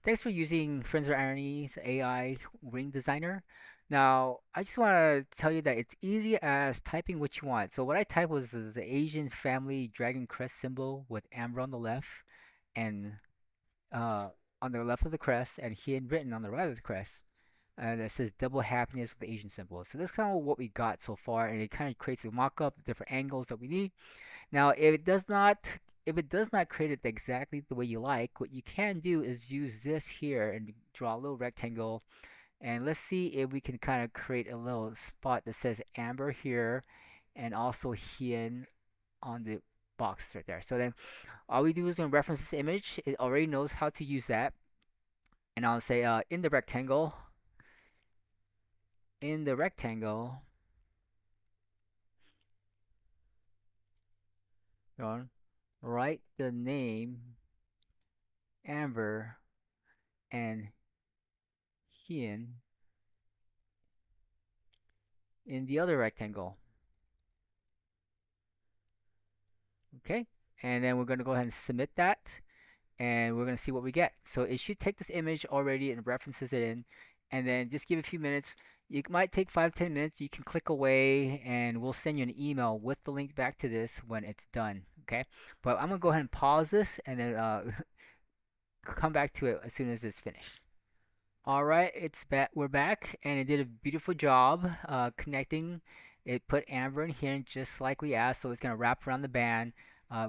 Thanks for using Friends of Irony's AI ring designer. Now, I just want to tell you that it's easy as typing what you want. So what I typed was is the Asian family dragon crest symbol with amber on the left and uh, on the left of the crest and hidden written on the right of the crest. That says double happiness with the Asian symbol. So that's kind of what we got so far, and it kind of creates a mock-up, different angles that we need. Now, if it does not create it exactly the way you like, what you can do is use this here and draw a little rectangle. And let's see if we can kind of create a little spot that says amber here and also Hien on the box right there. So then all we do is going to reference this image. It already knows how to use that. And I'll say in the rectangle, write the name Amber and Hien in the other rectangle. Okay, and then we're going to go ahead and submit that, and we're going to see what we get. So it should take this image already and references it in, and then just give it a few minutes. It might take 5-10 minutes. You can click away, and we'll send you an email with the link back to this when it's done. Okay, but I'm gonna go ahead and pause this, and then come back to it as soon as it's finished. All right, it's back. We're back, and it did a beautiful job connecting. It put amber in here just like we asked, so it's gonna wrap around the band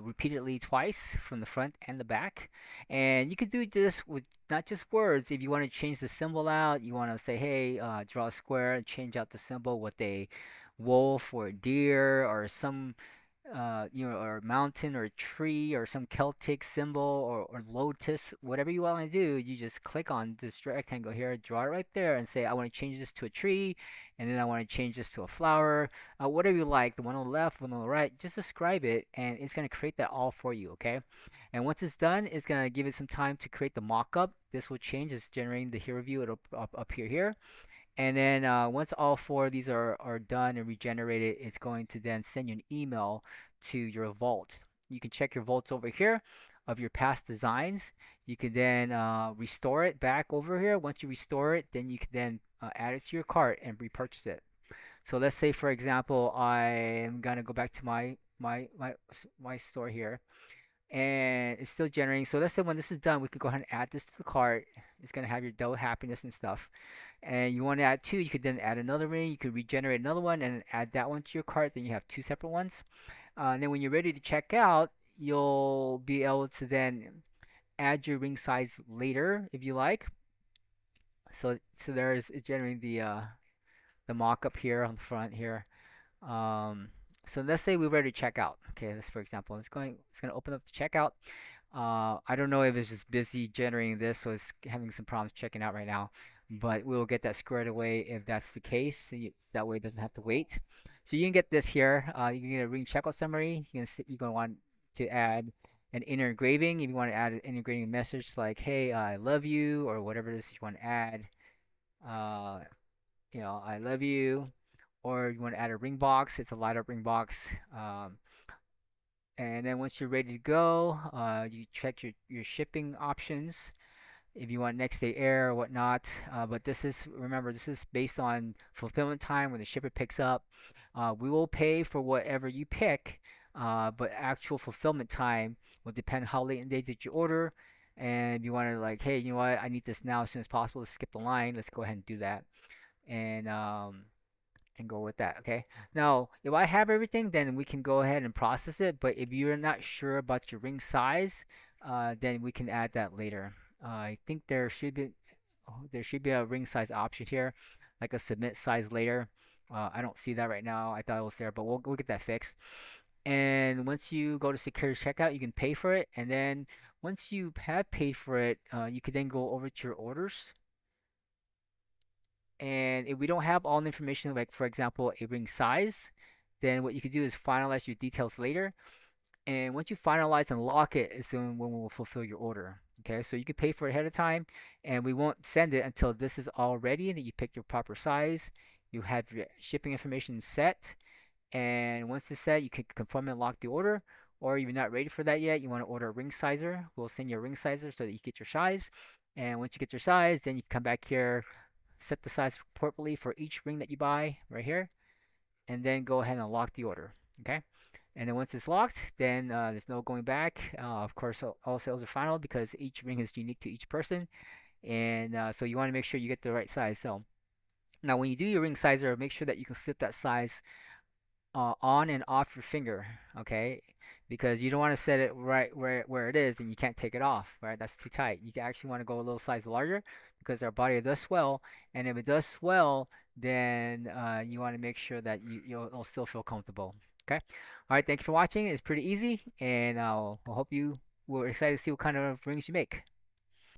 repeatedly twice from the front and the back. And you could do this with not just words. If you want to change the symbol out, you want to say, "Hey, draw a square," and change out the symbol with a wolf or a deer or some or a mountain or a tree or some Celtic symbol or lotus, whatever you want to do, you just click on this rectangle here, draw it right there, and say, I want to change this to a tree, and then I want to change this to a flower, whatever you like, the one on the left, one on the right, just describe it, and it's going to create that all for you, okay? And once it's done, it's going to give it some time to create the mock-up. This will change. It's generating the hero view. It'll up here. And then once all four of these are done and regenerated, it's going to then send you an email to your vault. You can check your vaults over here of your past designs. You can then restore it back over here. Once you restore it, then you can then add it to your cart and repurchase it. So let's say, for example, I'm gonna go back to my store here, and it's still generating. So let's say when this is done, we can go ahead and add this to the cart. It's gonna have your double happiness and stuff. And you want to add two, you could then add another ring. You could regenerate another one and add that one to your cart. Then you have two separate ones. And then when you're ready to check out, you'll be able to then add your ring size later if you like. So there's it's generating the mock-up here on the front here. Um, so let's say we're ready to check out. Okay, this for example, it's gonna open up the checkout. I don't know if it's just busy generating this, so it's having some problems checking out right now. But we'll get that squared away if that's the case. That way it doesn't have to wait. So you can get this here. You can get a ring checkout summary. You're gonna want to add an inner engraving. If you want to add an inner engraving message like "Hey, I love you" or whatever it is you want to add. Uh, I love you. Or you want to add a ring box. It's a light up ring box. And then once you're ready to go, you check your shipping options if you want next day air or whatnot. But remember, this is based on fulfillment time when the shipper picks up. We will pay for whatever you pick, but actual fulfillment time will depend how late in the day did you order. And if you want to like, hey, you know what, I need this now as soon as possible. Let's skip the line. Let's go ahead and do that. And go with that. Okay. Now, if I have everything, then we can go ahead and process it. But if you're not sure about your ring size, then we can add that later. I think there should be a ring size option here, like a submit size later. I don't see that right now. I thought it was there, but we'll get that fixed. And once you go to secure checkout, you can pay for it. And then once you have paid for it, you can then go over to your orders. And if we don't have all the information, like for example, a ring size, then what you can do is finalize your details later. And once you finalize and lock it, is when we will fulfill your order. Okay, so you can pay for it ahead of time, and we won't send it until this is all ready and that you pick your proper size. You have your shipping information set, and once it's set, you can confirm and lock the order, or you're not ready for that yet, you want to order a ring sizer, we'll send you a ring sizer so that you get your size. And once you get your size, then you come back here, set the size appropriately for each ring that you buy right here, and then go ahead and lock the order. Okay. And then once it's locked, then there's no going back. Of course, all sales are final because each ring is unique to each person, and so you want to make sure you get the right size. So now, when you do your ring sizer, make sure that you can slip that size on and off your finger, okay? Because you don't want to set it right where it is and you can't take it off, right? That's too tight. You actually want to go a little size larger because our body does swell, and if it does swell, then you want to make sure that you'll still feel comfortable. Okay. All right. Thank you for watching. It's pretty easy, and I hope you were excited to see what kind of rings you make.